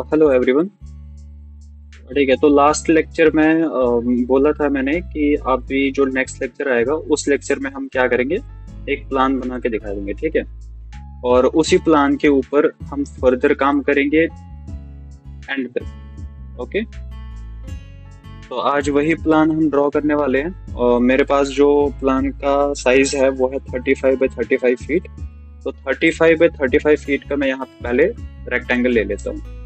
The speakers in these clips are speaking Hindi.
Hello everyone. ठीक है, तो लास्ट लेक्चर में बोला था मैंने कि अभी जो नेक्स्ट लेक्चर आएगा उस लेक्चर में हम क्या करेंगे, एक प्लान बना के दिखा देंगे। ठीक है, और उसी प्लान के ऊपर हम फर्दर काम करेंगे एंड तक। ओके, तो आज वही प्लान हम ड्रॉ करने वाले हैं और मेरे पास जो प्लान का साइज है वो है 35 बाई 35 फीट। तो 35 बाई 35 फीट का मैं यहाँ पे पहले रेक्टेंगल ले लेता हूँ।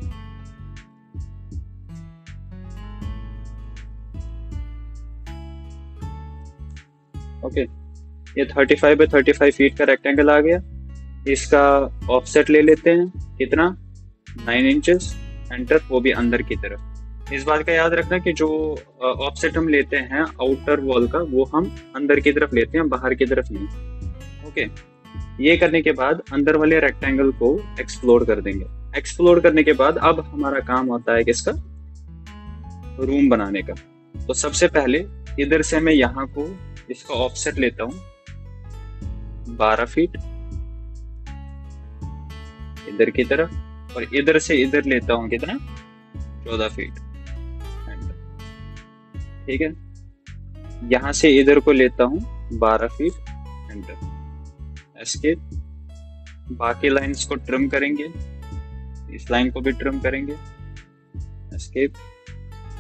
ओके, ये 35 बाई 35 फीट का रेक्टेंगल आ गया। इसका ऑफसेट ले लेते हैं, कितना, 9 इंचेस। एंटर, वो भी अंदर की तरफ। इस बात का याद रखना कि जो ऑफसेट हम लेते हैं आउटर वॉल का, वो हम अंदर की तरफ लेते हैं, बाहर की तरफ नहीं। ओके, ये करने के बाद अंदर वाले रेक्टेंगल को एक्सप्लोर कर देंगे। एक्सप्लोर करने के बाद अब हमारा काम होता है किसका, रूम बनाने का। तो सबसे पहले इधर से मैं यहाँ को इसका ऑफसेट लेता हूँ 12 फीट इधर की तरफ, और इधर से इधर लेता हूँ कितना, 14 फीट। ठीक है, यहां से इधर को लेता हूँ 12 फीट। Enter, escape. बाकी लाइंस को ट्रिम करेंगे, इस लाइन को भी ट्रिम करेंगे, एस्केप।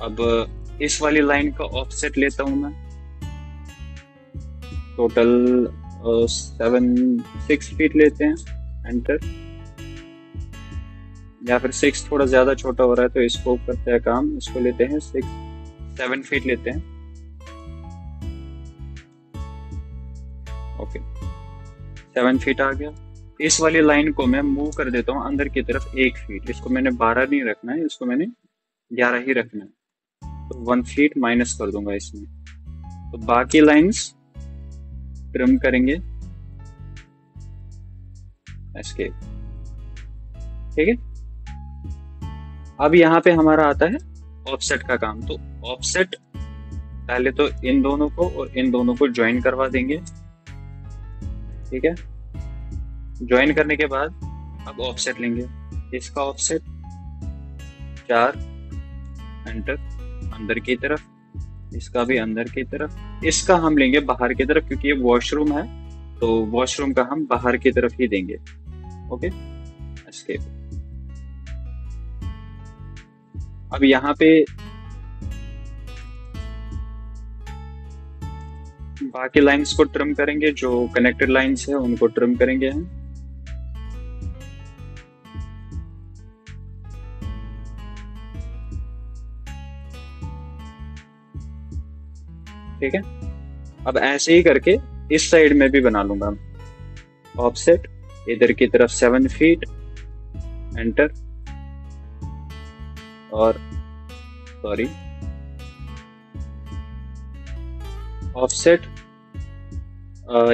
अब इस वाली लाइन का ऑफसेट लेता हूं मैं, टोटल 6 फीट लेते हैं। एंटर, या फिर 6 थोड़ा ज्यादा छोटा हो रहा है तो इसको करते हैं काम, इसको लेते हैं 7 फीट लेते हैं। ओके, 7 फीट आ गया। इस वाली लाइन को मैं मूव कर देता हूँ अंदर की तरफ 1 फीट। इसको मैंने 12 नहीं रखना है, इसको मैंने 11 ही रखना है, तो 1 फीट माइनस कर दूंगा इसमें। तो बाकी लाइंस ट्रिम करेंगे, एस्केप। ठीक है, अब यहाँ पे हमारा आता है ऑफसेट का काम। तो ऑफसेट पहले तो इन दोनों को और इन दोनों को ज्वाइन करवा देंगे। ठीक है, ज्वाइन करने के बाद अब ऑफसेट लेंगे, इसका ऑफसेट 4। एंटर, अंदर की तरफ, इसका भी अंदर की तरफ। इसका हम लेंगे बाहर की तरफ क्योंकि ये वॉशरूम है, तो वॉशरूम का हम बाहर की तरफ ही देंगे। Okay, escape. अब यहाँ पे बाकी लाइंस को ट्रिम करेंगे, जो कनेक्टेड लाइंस है उनको ट्रिम करेंगे हम। ठीक है, अब ऐसे ही करके इस साइड में भी बना लूंगा। ऑफसेट इधर की तरफ 7 फीट। एंटर, और सॉरी, ऑफसेट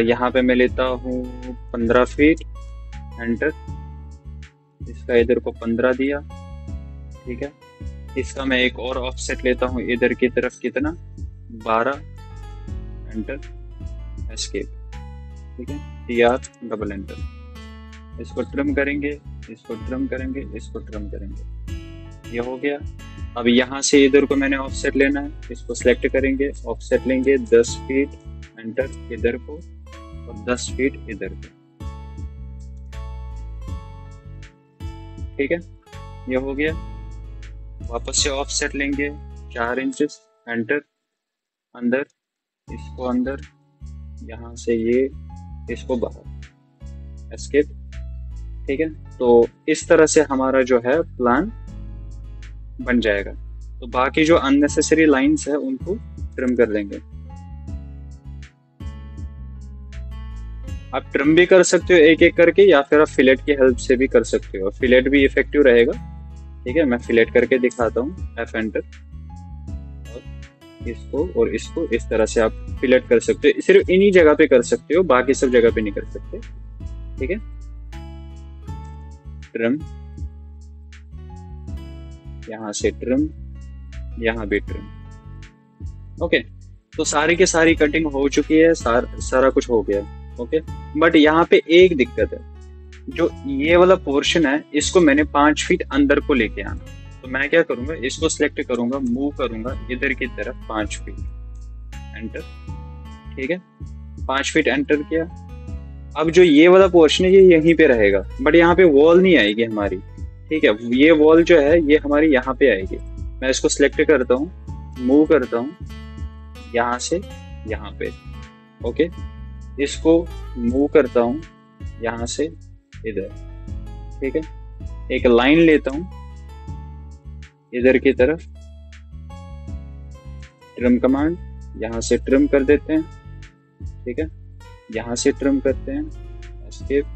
यहाँ पे मैं लेता हूँ 15 फीट। एंटर, इसका इधर को 15 दिया। ठीक है, इसका मैं एक और ऑफसेट लेता हूँ इधर की तरफ, कितना, 12। Enter, escape. ठीक है, TR डबल एंटर। इसको ट्रिम करेंगे, इसको ट्रिम करेंगे, इसको ट्रिम करेंगे। ये हो गया। अब यहाँ से इधर को मैंने ऑफसेट लेना है, इसको सिलेक्ट करेंगे, ऑफसेट लेंगे 10 फीट। एंटर, इधर को, और 10 फीट इधर को। ठीक है, ये हो गया। वापस से ऑफसेट लेंगे 4 इंचेस। एंटर, अंदर, इसको अंदर, यहाँ से ये, इसको बाहर, एस्केप। ठीक है, तो इस तरह से हमारा जो है प्लान बन जाएगा। तो बाकी जो अननेसेसरी लाइंस है उनको ट्रिम कर देंगे। आप ट्रिम भी कर सकते हो एक एक करके, या फिर आप फिलेट की हेल्प से भी कर सकते हो, फिलेट भी इफेक्टिव रहेगा। ठीक है, मैं फिलेट करके दिखाता हूँ। F एंटर, और इसको और इसको इस तरह से आप फिलेट कर सकते हो। सिर्फ इन्हीं जगह पे कर सकते हो, बाकी सब जगह पे नहीं कर सकते। ठीक है, ट्रिम, यहाँ से ट्रिम, यहाँ भी ट्रिम। ओके, तो सारी की सारी कटिंग हो चुकी है, सारा कुछ हो गया। ओके, बट यहाँ पे एक दिक्कत है। जो ये वाला पोर्शन है इसको मैंने 5 फीट अंदर को लेके आना। तो मैं क्या करूंगा, इसको सिलेक्ट करूंगा, मूव करूंगा इधर की तरफ 5 फीट, एंटर। ठीक है, 5 फीट एंटर किया। अब जो ये वाला पोर्शन है ये यहीं पे रहेगा, बट यहाँ पे वॉल नहीं आएगी हमारी। ठीक है, ये वॉल जो है ये हमारी यहाँ पे आएगी। मैं इसको सिलेक्ट करता हूँ, मूव करता हूँ यहाँ से यहाँ पे। ओके, इसको मूव करता हूँ यहाँ से इधर। ठीक है, एक लाइन लेता हूँ इधर की तरफ, ट्रिम कमांड, यहाँ से ट्रिम कर देते हैं। ठीक है, यहाँ से ट्रिम करते हैं, एस्केप,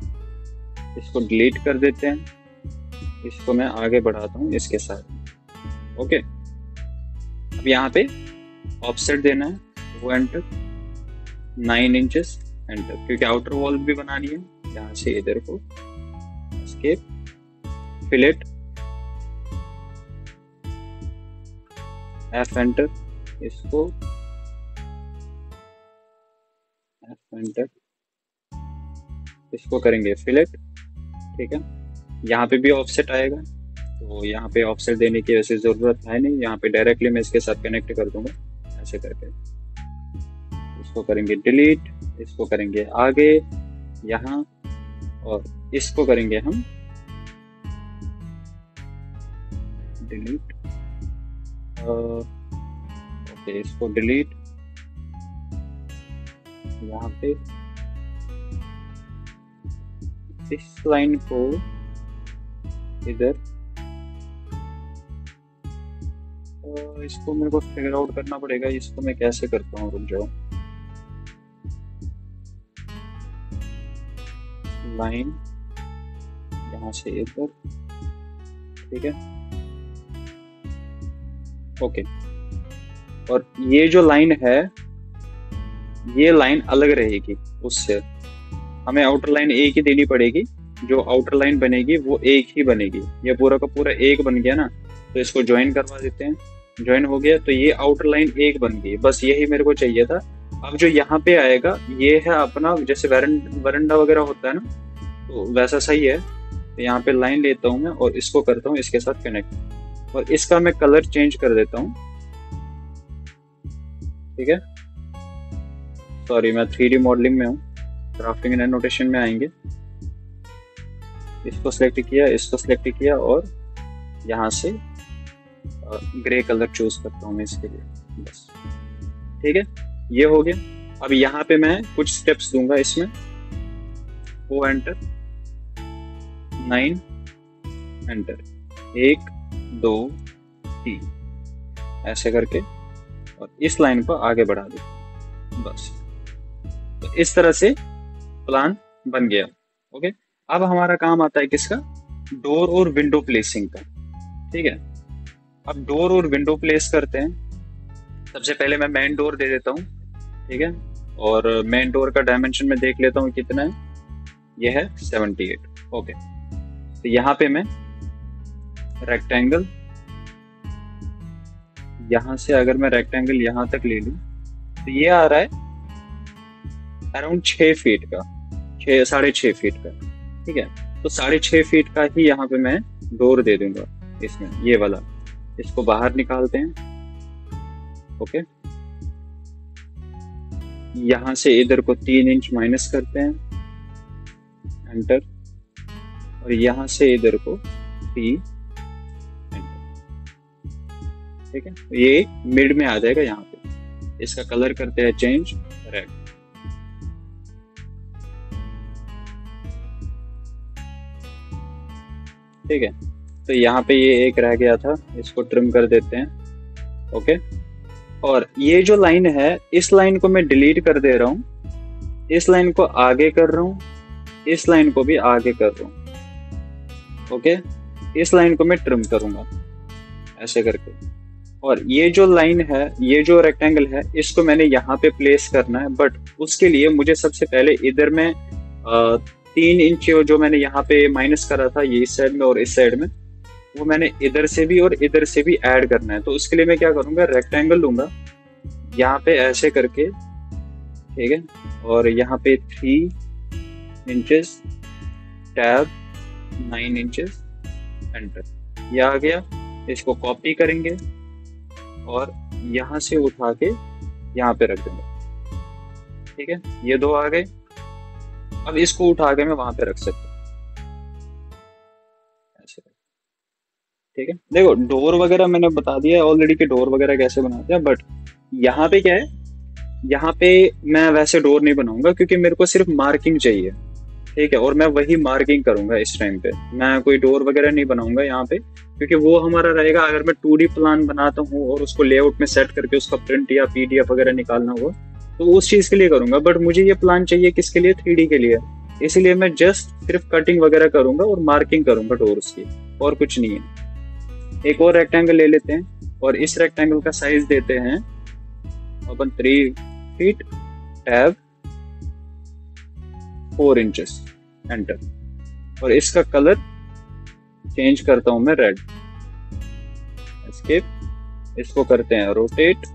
इसको डिलीट कर देते हैं, इसको मैं आगे बढ़ाता हूँ इसके साथ। ओके, अब यहाँ पे ऑफसेट देना है, वो एंटर, 9 इंचेस एंटर, क्योंकि आउटर वॉल भी बनानी है। यहाँ से इधर को एस्केप, फिलेट, एफ एंटर, इसको एफ एंटर, इसको करेंगे फिलेट। ठीक है, यहाँ पे भी ऑफसेट आएगा, तो यहाँ पे ऑफसेट देने की वैसे जरूरत है नहीं, यहाँ पे डायरेक्टली मैं इसके साथ कनेक्ट कर दूंगा ऐसे करके। इसको करेंगे डिलीट, इसको करेंगे आगे यहाँ, और इसको करेंगे हम डिलीट। ओके, इसको डिलीट, यहाँ पे इस लाइन को इधर, इसको मेरे को फिगर आउट करना पड़ेगा, इसको मैं कैसे करता हूँ, रुक जाओ। लाइन यहाँ से इधर, ठीक है, ओके। और ये जो लाइन है ये लाइन अलग रहेगी उससे, हमें आउटर लाइन एक ही देनी पड़ेगी, जो आउटर लाइन बनेगी वो एक ही बनेगी। ये पूरा का पूरा एक बन गया ना, तो इसको ज्वाइन करवा देते हैं, ज्वाइन हो गया, तो ये आउटर लाइन एक बन गई, बस यही मेरे को चाहिए था। अब जो यहाँ पे आएगा ये है अपना, जैसे वरंडा वगैरह होता है ना, तो वैसा सही है। तो यहाँ पे लाइन लेता हूँ मैं और इसको करता हूँ इसके साथ कनेक्ट, और इसका मैं कलर चेंज कर देता हूँ। ठीक है, सॉरी मैं 3D मॉडलिंग में हूँ, क्राफ्टिंग एंड एनोटेशन में आएंगे। इसको सिलेक्ट किया, इसको सिलेक्ट किया, और यहाँ से ग्रे कलर चूज करता हूँ मैं इसके लिए, बस। ठीक है, ये हो गया। अब यहाँ पे मैं कुछ स्टेप्स दूंगा इसमें, वो एंटर, 9 एंटर, 1 2 3 ऐसे करके, और इस लाइन को आगे बढ़ा दो, बस। तो इस तरह से प्लान बन गया। ओके, अब हमारा काम आता है किसका, डोर और विंडो प्लेसिंग का। ठीक है, अब डोर और विंडो प्लेस करते हैं। सबसे पहले मैं मेन डोर दे देता हूँ, ठीक है, और मेन डोर का डायमेंशन में देख लेता हूँ कितना है, यह है 78। ओके, तो यहाँ पे मैं रेक्टेंगल, यहाँ से अगर मैं रेक्टेंगल यहाँ तक ले लूँ तो ये आ रहा है अराउंड 6 फीट का, 6.5 फीट का। ठीक है, तो 6.5 फीट का ही यहाँ पे मैं डोर दे दूंगा इसमें, ये वाला। इसको बाहर निकालते हैं। ओके, यहाँ से इधर को 3 इंच माइनस करते हैं, एंटर, और यहाँ से इधर को 3, एंटर। ठीक है, ये मिड में आ जाएगा यहाँ पे। इसका कलर करते हैं चेंज, रेड। ठीक है, तो यहाँ पे ये एक रह गया था, इसको ट्रिम कर देते हैं। ओके, और ये जो लाइन है इस लाइन को मैं डिलीट कर दे रहा हूँ, इस लाइन को आगे कर रहा हूँ, इस लाइन को भी आगे कर रहा हूँ। ओके, इस लाइन को मैं ट्रिम करूंगा ऐसे करके। और ये जो लाइन है, ये जो रेक्टेंगल है, इसको मैंने यहाँ पे प्लेस करना है, बट उसके लिए मुझे सबसे पहले इधर में 3 इंच जो मैंने यहाँ पे माइनस करा था, ये इस साइड में और इस साइड में, वो मैंने इधर से भी और इधर से भी ऐड करना है। तो उसके लिए मैं क्या करूंगा, रेक्टेंगल लूंगा यहाँ पे ऐसे करके, ठीक है, और यहाँ पे 3 इंचेस टैब 9 इंचेस एंटर। ये आ गया। इसको कॉपी करेंगे और यहाँ से उठा के यहाँ पे रख देंगे। ठीक है, ये दो आ गए। अब इसको उठा के मैं वहां पे रख सकता हूँ ऐसे। ठीक है, देखो डोर वगैरह मैंने बता दिया ऑलरेडी कि डोर वगैरह कैसे बनाते हैं, बट यहाँ पे क्या है, यहाँ पे मैं वैसे डोर नहीं बनाऊंगा क्योंकि मेरे को सिर्फ मार्किंग चाहिए। ठीक है, और मैं वही मार्किंग करूंगा इस टाइम पे, मैं कोई डोर वगैरह नहीं बनाऊंगा यहाँ पे, क्योंकि वो हमारा रहेगा अगर मैं 2D प्लान बनाता हूँ और उसको लेआउट में सेट करके उसका प्रिंट या PDF वगैरह निकालना हुआ तो उस चीज के लिए करूंगा। बट मुझे ये प्लान चाहिए किसके लिए, 3D के लिए, इसीलिए मैं जस्ट सिर्फ कटिंग वगैरह करूंगा और मार्किंग करूंगा डोर्स की, और कुछ नहीं है। एक और रेक्टेंगल ले लेते हैं और इस रेक्टेंगल का साइज देते हैं अपन 3 फीट टैब 4 इंचेस एंटर। और इसका कलर चेंज करता हूं मैं रेड, एस्केप। इसको करते हैं रोटेट,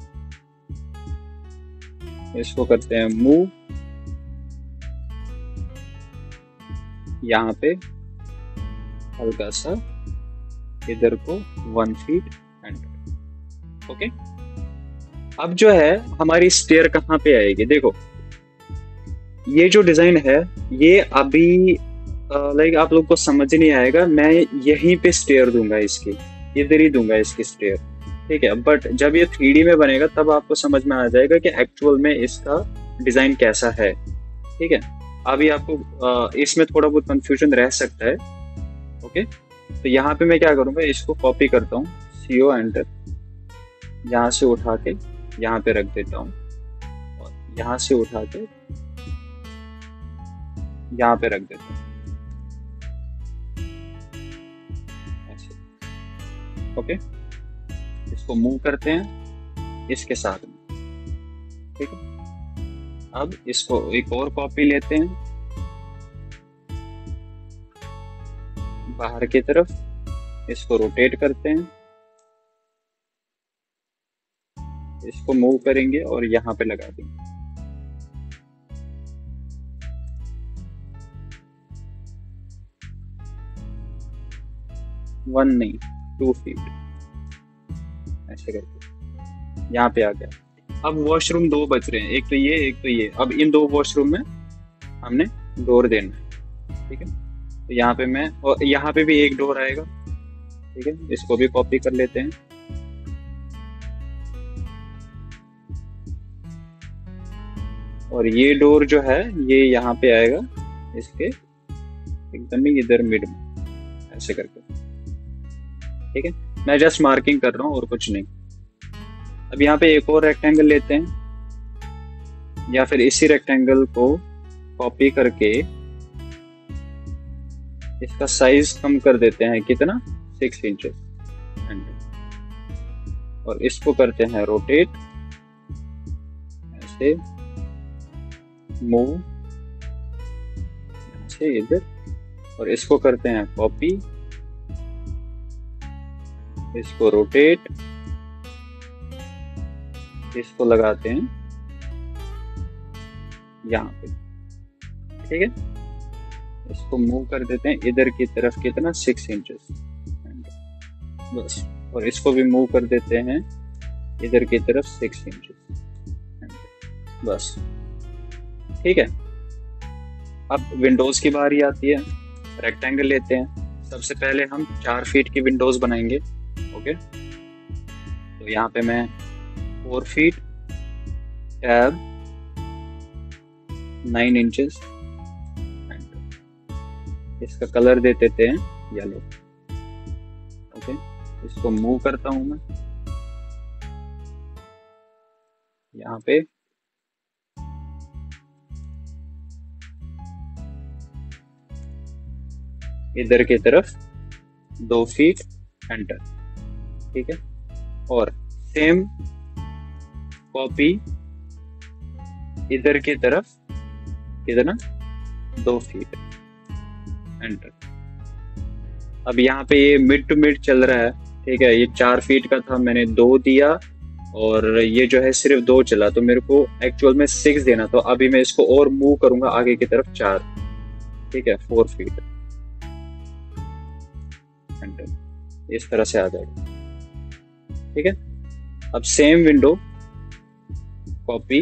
इसको करते हैं मूव, यहाँ पे हल्का सा इधर को 1 फीट एंटर। ओके, अब जो है हमारी स्टेयर कहाँ पे आएगी, देखो ये जो डिजाइन है ये अभी लाइक आप लोग को समझ नहीं आएगा, मैं यहीं पे स्टेयर दूंगा इसकी, इधर ही दूंगा इसकी स्टेयर। ठीक है, बट जब ये 3D में बनेगा तब आपको समझ में आ जाएगा कि एक्चुअल में इसका डिजाइन कैसा है। ठीक है, अभी आपको इसमें थोड़ा बहुत कंफ्यूजन रह सकता है। ओके, तो यहाँ पे मैं क्या करूंगा, इसको कॉपी करता हूँ, CO एंटर, यहाँ से उठा के यहाँ पे रख देता हूँ और यहाँ से उठा के यहाँ पे रख देता हूँ ऐसे। ओके, इसको मूव करते हैं इसके साथ में। ठीक है, अब इसको एक और कॉपी लेते हैं बाहर की तरफ, इसको रोटेट करते हैं, इसको मूव करेंगे और यहाँ पे लगा देंगे। वन नहीं 2 फीट ऐसे करके यहाँ पे आ गया। अब वॉशरूम 2 बच रहे हैं, एक तो ये एक तो ये। अब इन 2 वॉशरूम में हमने डोर देना है। ठीक है, तो यहाँ पे मैं, और यहाँ पे भी एक डोर आएगा। ठीक है, इसको भी कॉपी कर लेते हैं। और ये डोर जो है ये यहाँ पे आएगा इसके एकदम ही इधर मिड में ऐसे करके। ठीक है, मैं जस्ट मार्किंग कर रहा हूँ और कुछ नहीं। अब यहाँ पे एक और रेक्टेंगल लेते हैं या फिर इसी रेक्टेंगल को कॉपी करके इसका साइज कम कर देते हैं, कितना, 6 इंचेस और इसको करते हैं रोटेट ऐसे, मूव ऐसे इधर, और इसको करते हैं कॉपी, इसको रोटेट, इसको लगाते हैं यहाँ पे। ठीक है, इसको मूव कर देते हैं इधर की तरफ, कितना, 6 इंचेस बस। और इसको भी मूव कर देते हैं इधर की तरफ 6 इंचेस बस। ठीक है, अब विंडोज की बारी आती है। रेक्टेंगल लेते हैं, सबसे पहले हम 4 फीट की विंडोज बनाएंगे। ओके, तो यहाँ पे मैं 4 फीट टैब 9 इंचेस, इसका कलर दे देते हैं येलो। ओके, इसको मूव करता हूं मैं यहाँ पे, इधर की तरफ 2 फीट एंटर। ठीक है, और सेम कॉपी इधर की तरफ, कितना, 2 फीट एंटर। अब यहाँ पे ये मिड टू मिड चल रहा है। ठीक है, ये 4 फीट का था, मैंने 2 दिया और ये जो है सिर्फ 2 चला, तो मेरे को एक्चुअल में 6 देना। तो अभी मैं इसको और मूव करूंगा आगे की तरफ 4। ठीक है, 4 फीट एंटर, इस तरह से आ जाएगा। ठीक है, अब सेम विंडो कॉपी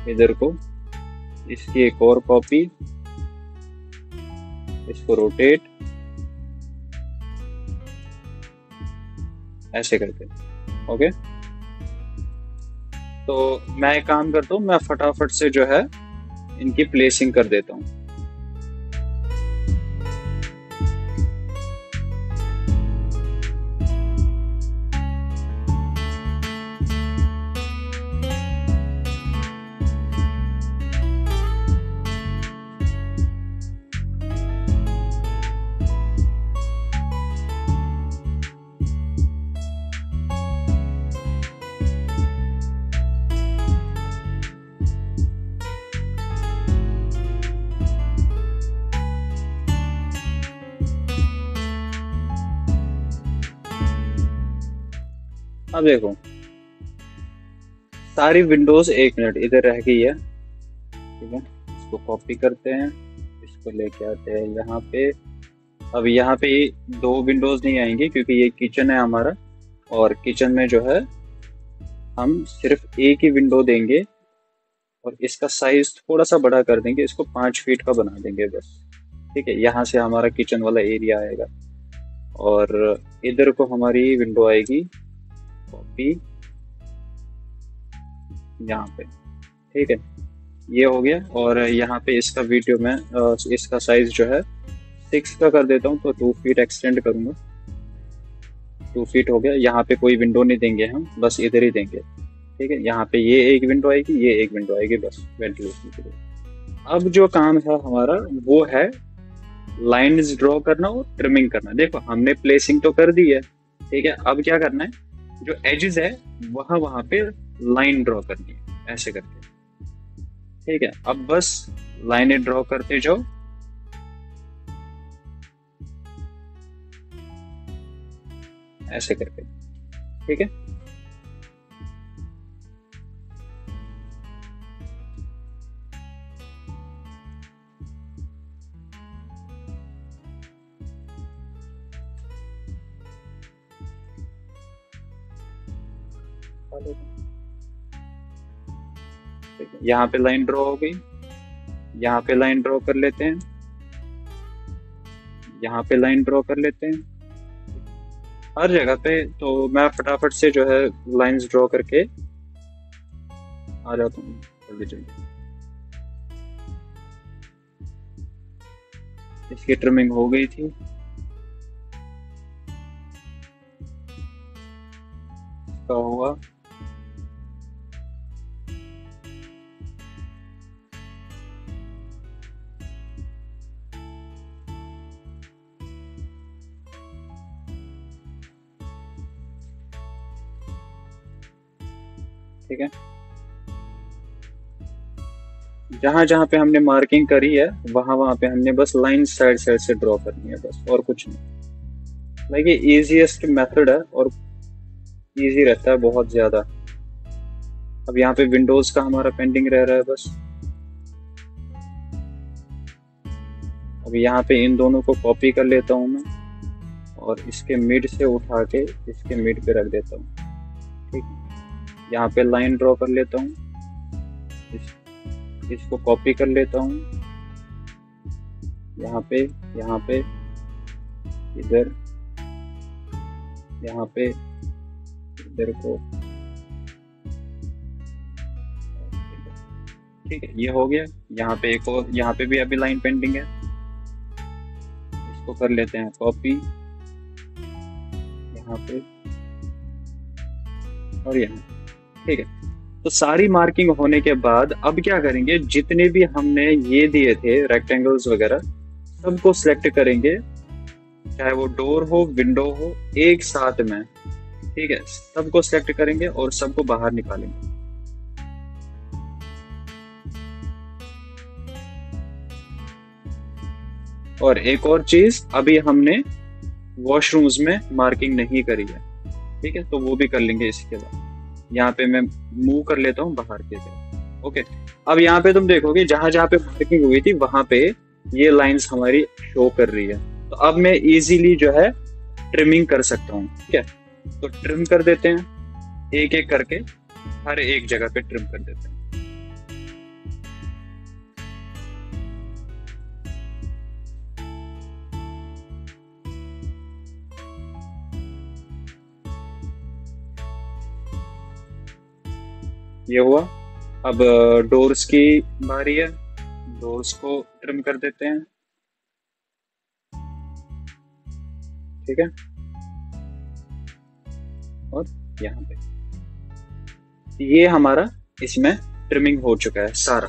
इधर को, इसकी एक और कॉपी, इसको रोटेट ऐसे करके। ओके, तो मैं एक काम करता हूँ, मैं फटाफट से जो है इनकी प्लेसिंग कर देता हूँ। अब देखो सारी विंडोज 1 मिनट इधर रह गई है। ठीक है, इसको कॉपी करते हैं, इसको लेके आते हैं यहाँ पे। अब यहाँ पे 2 विंडोज नहीं आएंगी क्योंकि ये किचन है हमारा, और किचन में जो है हम सिर्फ एक ही विंडो देंगे और इसका साइज थोड़ा सा बड़ा कर देंगे, इसको 5 फीट का बना देंगे बस। ठीक है, यहाँ से हमारा किचन वाला एरिया आएगा और इधर को हमारी विंडो आएगी कॉपी यहाँ पे। ठीक है, ये हो गया। और यहाँ पे इसका वीडियो में इसका साइज जो है 6 का कर देता हूँ, तो 2 फीट एक्सटेंड करूंगा। 2 फीट हो गया। यहाँ पे कोई विंडो नहीं देंगे हम, बस इधर ही देंगे। ठीक है, यहाँ पे ये एक विंडो आएगी, ये एक विंडो आएगी, बस वेंटिलेशन के लिए। अब जो काम है हमारा वो है लाइंस ड्रॉ करना और ट्रिमिंग करना। देखो हमने प्लेसिंग तो कर दी है। ठीक है, अब क्या करना है, जो एजेस है वहां पे लाइन ड्रॉ करनी है ऐसे करके। ठीक है, अब बस लाइनें ड्रॉ करते जाओ। ऐसे करके। ठीक है, यहाँ पे लाइन ड्रॉ हो गई, यहाँ पे लाइन ड्रॉ कर लेते हैं, यहाँ पे लाइन ड्रॉ कर लेते हैं, हर जगह पे। तो मैं फटाफट से जो है लाइंस ड्रॉ करके आ जाता हूँ जल्दी जल्दी। इसकी ट्रिमिंग हो गई थी। इसका हुआ। ठीक है, जहां जहां पे हमने मार्किंग करी है वहां पे हमने बस लाइन साइड साइड से ड्रॉ करनी है बस, और कुछ नहीं। लाइक ये इजीएस्ट मेथड है और इजी रहता है बहुत ज्यादा। अब यहाँ पे विंडोज का हमारा पेंडिंग रह रहा है बस। अब यहाँ पे इन दोनों को कॉपी कर लेता हूँ मैं और इसके मिड से उठा के इसके मिड पे रख देता हूँ। ठीक है, यहाँ पे लाइन ड्रॉ कर लेता हूँ, इसको कॉपी कर लेता हूँ यहाँ पे इधर, यहाँ पे इधर को। ठीक है, ये हो गया। यहाँ पे एक और, यहाँ पे भी अभी लाइन पेंडिंग है, इसको कर लेते हैं कॉपी यहाँ पे और यहाँ। ठीक है, तो सारी मार्किंग होने के बाद अब क्या करेंगे, जितने भी हमने ये दिए थे रेक्टेंगल्स वगैरह सबको सिलेक्ट करेंगे, चाहे वो डोर हो विंडो हो, एक साथ में। ठीक है, सबको सिलेक्ट करेंगे और सबको बाहर निकालेंगे। और एक और चीज, अभी हमने वॉशरूम्स में मार्किंग नहीं करी है। ठीक है, तो वो भी कर लेंगे इसके बाद। यहाँ पे मैं मूव कर लेता हूँ बाहर की तरफ। ओके, अब यहाँ पे तुम देखोगे जहां जहां पे मार्किंग हुई थी वहां पे ये लाइंस हमारी शो कर रही है। तो अब मैं इजीली जो है ट्रिमिंग कर सकता हूँ। ठीक है, तो ट्रिम कर देते हैं, एक एक करके हर एक जगह पे ट्रिम कर देते हैं। ये हुआ। अब डोर्स की बारी है, डोर्स को ट्रिम कर देते हैं। ठीक है, और यहाँ पे ये हमारा इसमें ट्रिमिंग हो चुका है सारा।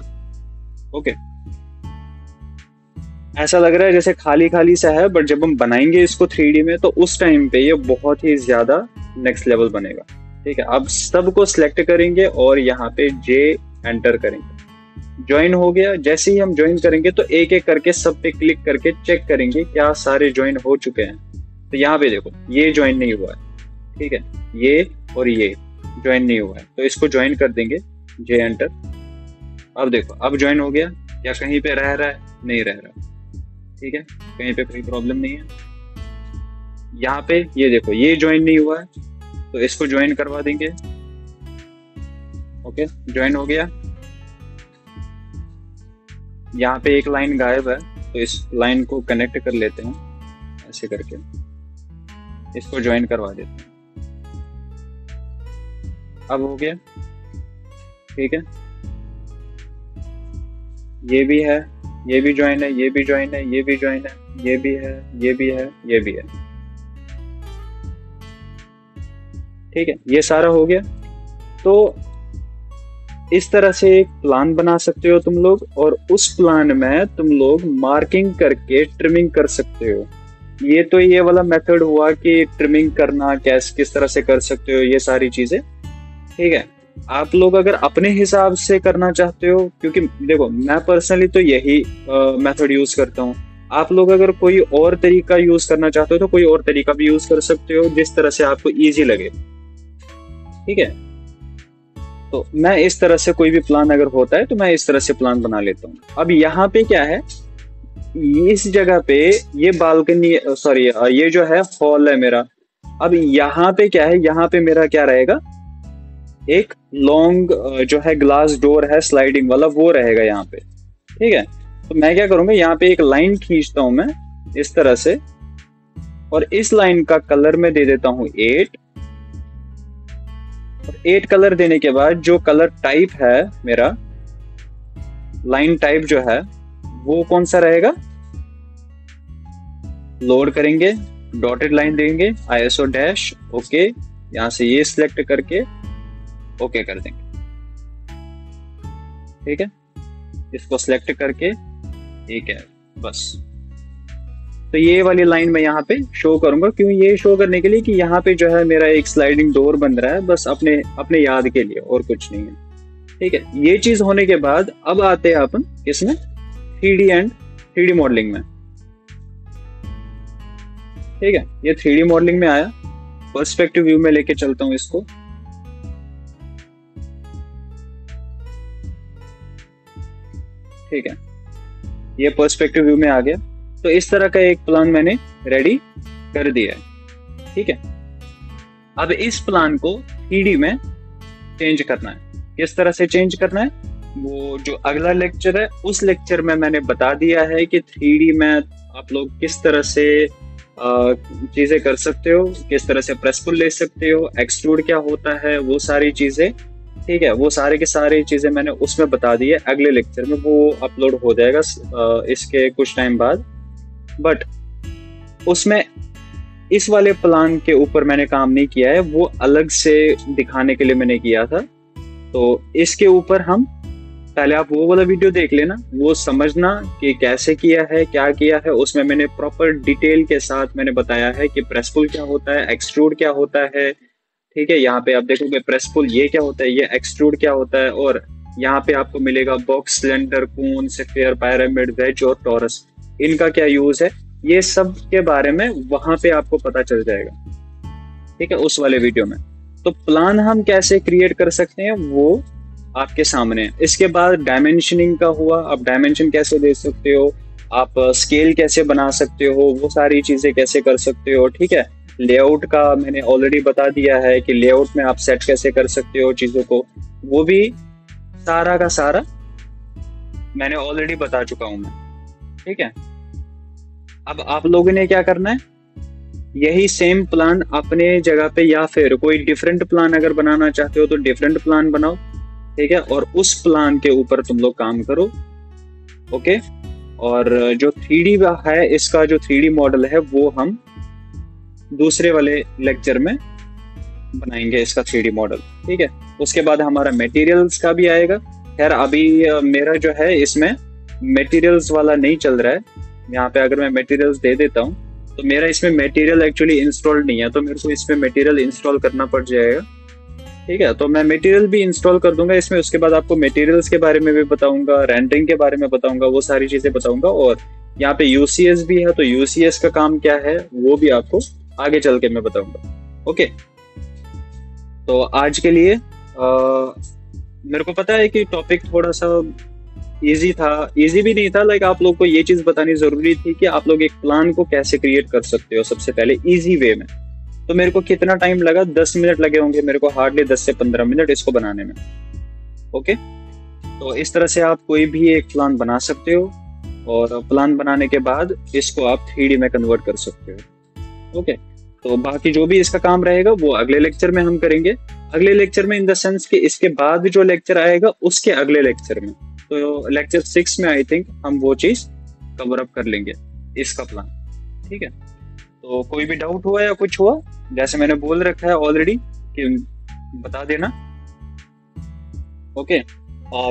ओके, ऐसा लग रहा है जैसे खाली खाली सा है, बट जब हम बनाएंगे इसको 3D में तो उस टाइम पे ये बहुत ही ज्यादा नेक्स्ट लेवल बनेगा। ठीक है, अब सबको सिलेक्ट करेंगे और यहाँ पे जे एंटर करेंगे। ज्वाइन हो गया। जैसे ही हम ज्वाइन करेंगे तो एक एक करके सब पे क्लिक करके चेक करेंगे क्या सारे ज्वाइन हो चुके हैं। तो यहाँ पे देखो ये ज्वाइन नहीं हुआ है। ठीक है, ये और ये ज्वाइन नहीं हुआ है, तो इसको ज्वाइन कर देंगे, जे एंटर। अब देखो अब ज्वाइन हो गया। क्या कहीं पे रह रहा है? नहीं रह रहा। ठीक है, कहीं पे कोई प्रॉब्लम नहीं है। यहाँ पे ये देखो ये ज्वाइन नहीं हुआ है, तो इसको ज्वाइन करवा देंगे। ओके, ज्वाइन हो गया। यहाँ पे एक लाइन गायब है, तो इस लाइन को कनेक्ट कर लेते हैं ऐसे करके, इसको ज्वाइन करवा देते हैं। अब हो गया। ठीक है, ये भी है, ये भी ज्वाइन है, ये भी ज्वाइन है, ये भी ज्वाइन है, ये भी है, ये भी है, ये भी है। ठीक है, ये सारा हो गया। तो इस तरह से एक प्लान बना सकते हो तुम लोग, और उस प्लान में तुम लोग मार्किंग करके ट्रिमिंग कर सकते हो। ये तो ये वाला मेथड हुआ कि ट्रिमिंग करना किस तरह से कर सकते हो, ये सारी चीजें। ठीक है, आप लोग अगर अपने हिसाब से करना चाहते हो, क्योंकि देखो मैं पर्सनली तो यही मेथड यूज करता हूँ। आप लोग अगर कोई और तरीका यूज करना चाहते हो तो कोई और तरीका भी यूज कर सकते हो, जिस तरह से आपको इजी लगे। ठीक है, तो मैं इस तरह से कोई भी प्लान अगर होता है तो मैं इस तरह से प्लान बना लेता हूँ। अब यहाँ पे क्या है, इस जगह पे ये बालकनी, सॉरी ये जो है हॉल है मेरा। अब यहाँ पे क्या है, यहाँ पे मेरा क्या रहेगा, एक लॉन्ग जो है ग्लास डोर है स्लाइडिंग वाला, वो रहेगा यहाँ पे। ठीक है, तो मैं क्या करूंगा, यहाँ पे एक लाइन खींचता हूं मैं इस तरह से, और इस लाइन का कलर में दे देता हूं 8। और 8 कलर देने के बाद जो कलर टाइप है मेरा, लाइन टाइप जो है वो कौन सा रहेगा, लोड करेंगे, डॉटेड लाइन देंगे, ISO डैश ओके, यहां से ये सिलेक्ट करके ओके कर देंगे। ठीक है, इसको सिलेक्ट करके एक है बस। तो ये वाली लाइन मैं यहाँ पे शो करूंगा, क्यों ये शो करने के लिए कि यहाँ पे जो है मेरा एक स्लाइडिंग डोर बन रहा है, बस अपने अपने याद के लिए, और कुछ नहीं है। ठीक है, ये चीज होने के बाद अब आते हैं अपन इसमें 3D मॉडलिंग में। ठीक है, ये 3D मॉडलिंग में आया। पर्सपेक्टिव व्यू में लेके चलता हूं इसको। ठीक है, ये पर्सपेक्टिव व्यू में आ गया। तो इस तरह का एक प्लान मैंने रेडी कर दिया है। ठीक है, अब इस प्लान को 3D में चेंज करना है। किस तरह से चेंज करना है, वो जो अगला लेक्चर है उस लेक्चर में मैंने बता दिया है कि 3D में आप लोग किस तरह से चीजें कर सकते हो, किस तरह से प्रेस पुल ले सकते हो, एक्सट्रूड क्या होता है, वो सारी चीजें। ठीक है, वो सारे के सारी चीजें मैंने उसमें बता दी है। अगले लेक्चर में वो अपलोड हो जाएगा इसके कुछ टाइम बाद। बट उसमें इस वाले प्लान के ऊपर मैंने काम नहीं किया है, वो अलग से दिखाने के लिए मैंने किया था। तो इसके ऊपर हम पहले आप वो वाला वीडियो देख लेना, वो समझना कि कैसे किया है, क्या किया है। उसमें मैंने प्रॉपर डिटेल के साथ मैंने बताया है कि प्रेस पुल क्या होता है, एक्सट्रूड क्या होता है। ठीक है, यहाँ पे आप देखोगे प्रेस पुल ये क्या होता है, ये एक्सट्रूड क्या होता है, और यहाँ पे आपको मिलेगा बॉक्स, सिलेंडर, कून, स्फीयर, पिरामिड, वेज और टॉरस, इनका क्या यूज है, ये सब के बारे में वहां पे आपको पता चल जाएगा। ठीक है, उस वाले वीडियो में। तो प्लान हम कैसे क्रिएट कर सकते हैं वो आपके सामने है। इसके बाद डायमेंशनिंग का हुआ, आप डायमेंशन कैसे दे सकते हो, आप स्केल कैसे बना सकते हो, वो सारी चीजें कैसे कर सकते हो, ठीक है। लेआउट का मैंने ऑलरेडी बता दिया है कि लेआउट में आप सेट कैसे कर सकते हो चीजों को, वो भी सारा का सारा मैंने ऑलरेडी बता चुका हूं मैं, ठीक है। अब आप लोगों ने क्या करना है, यही सेम प्लान अपने जगह पे या फिर कोई डिफरेंट प्लान अगर बनाना चाहते हो तो डिफरेंट प्लान बनाओ, ठीक है, और उस प्लान के ऊपर तुम लोग काम करो। ओके। और जो 3D है, इसका जो 3D मॉडल है वो हम दूसरे वाले लेक्चर में बनाएंगे इसका 3D मॉडल, ठीक है। उसके बाद हमारा मटेरियल्स का भी आएगा। खैर अभी मेरा जो है इसमें मटेरियल्स वाला नहीं चल रहा है। यहाँ पे अगर मैं मटेरियल्स दे देता हूँ तो मेरा इसमें मटेरियल एक्चुअली इंस्टॉल्ड नहीं है, तो मेरे को इसमें मटेरियल इंस्टॉल करना पड़ जाएगा, ठीक है। तो मैं मटेरियल भी इंस्टॉल कर दूंगा इसमें। उसके बाद आपको मटेरियल्स के बारे में भी बताऊंगा, रेंडरिंग के बारे में बताऊंगा, वो सारी चीजें बताऊंगा। और यहाँ पे यूसीएस भी है, तो यूसीएस का काम क्या है वो भी आपको आगे चल के मैं बताऊंगा। ओके। तो आज के लिए मेरे को पता है कि टॉपिक थोड़ा सा इजी था, इजी भी नहीं था, लाइक आप लोग को ये चीज बतानी जरूरी थी कि आप लोग एक प्लान को कैसे क्रिएट कर सकते हो सबसे पहले इजी वे में। तो मेरे को कितना टाइम लगा, 10 मिनट लगे होंगे मेरे को, हार्डली 10 से 15 मिनट इसको बनाने में। ओके। तो इस तरह से आप कोई भी एक प्लान बना सकते हो, और प्लान बनाने के बाद इसको आप 3D में कन्वर्ट कर सकते हो। ओके। तो बाकी जो भी इसका काम रहेगा वो अगले लेक्चर में हम करेंगे। अगले लेक्चर में इन द सेंस कि इसके बाद जो लेक्चर आएगा उसके अगले लेक्चर में, तो लेक्चर 6 में आई थिंक हम वो चीज कवर अप कर लेंगे, इसका प्लान, ठीक है। तो कोई भी डाउट हुआ या कुछ हुआ, जैसे मैंने बोल रखा है ऑलरेडी कि बता देना। ओके।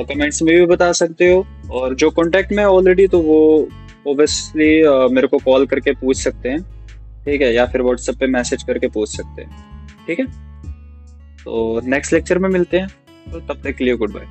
कमेंट्स में भी बता सकते हो, और जो कांटेक्ट में है ऑलरेडी तो वो ओब्वियसली मेरे को कॉल करके पूछ सकते हैं, ठीक है, या फिर व्हाट्सएप पे मैसेज करके पूछ सकते हैं, ठीक है। तो नेक्स्ट लेक्चर में मिलते हैं, तो तब तक के लिए गुड बाय।